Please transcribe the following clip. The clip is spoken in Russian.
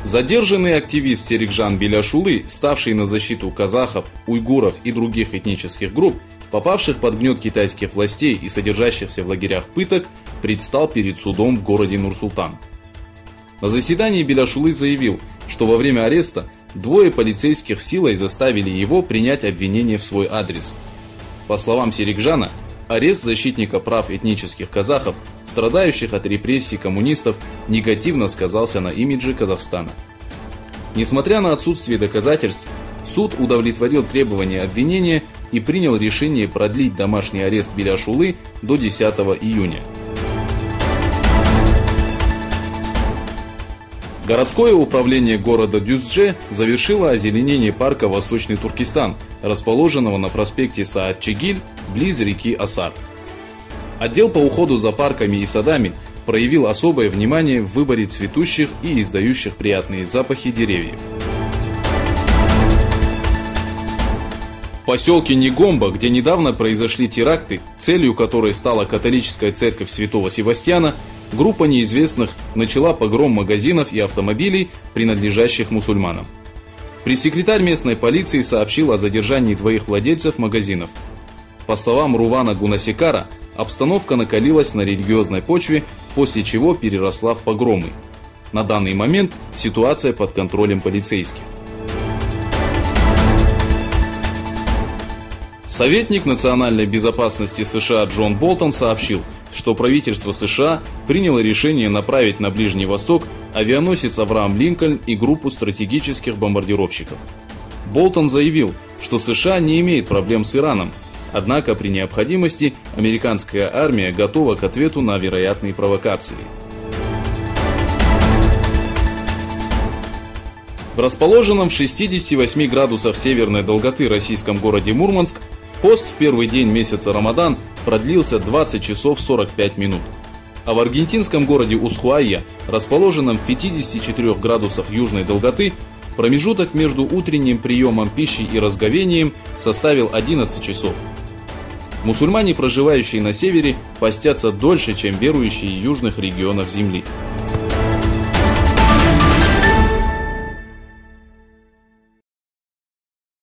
Задержанный активист Серикжан Беляшулы, ставший на защиту казахов, уйгуров и других этнических групп, попавших под гнет китайских властей и содержащихся в лагерях пыток, предстал перед судом в городе Нур-Султан. На заседании Беляшулы заявил, что во время ареста двое полицейских силой заставили его принять обвинение в свой адрес. По словам Серикжана, арест защитника прав этнических казахов, страдающих от репрессий коммунистов, негативно сказался на имидже Казахстана. Несмотря на отсутствие доказательств, суд удовлетворил требования обвинения и принял решение продлить домашний арест Беляшулы до 10 июня. Городское управление города Дюздже завершило озеленение парка «Восточный Туркестан», расположенного на проспекте Саат-Чегиль, близ реки Асар. Отдел по уходу за парками и садами проявил особое внимание в выборе цветущих и издающих приятные запахи деревьев. В поселке Негомба, где недавно произошли теракты, целью которой стала католическая церковь Святого Севастьяна, группа неизвестных начала погром магазинов и автомобилей, принадлежащих мусульманам. Пресс-секретарь местной полиции сообщил о задержании двоих владельцев магазинов. По словам Рувана Гунасекара, обстановка накалилась на религиозной почве, после чего переросла в погромы. На данный момент ситуация под контролем полицейских. Советник национальной безопасности США Джон Болтон сообщил, что правительство США приняло решение направить на Ближний Восток авианосец Авраам Линкольн и группу стратегических бомбардировщиков. Болтон заявил, что США не имеет проблем с Ираном, однако при необходимости американская армия готова к ответу на вероятные провокации. В расположенном в 68 градусах северной долготы российском городе Мурманск пост в первый день месяца Рамадан продлился 20 часов 45 минут. А в аргентинском городе Усхуайя, расположенном в 54 градусах южной долготы, промежуток между утренним приемом пищи и разговением составил 11 часов. Мусульмане, проживающие на севере, постятся дольше, чем верующие в южных регионах земли.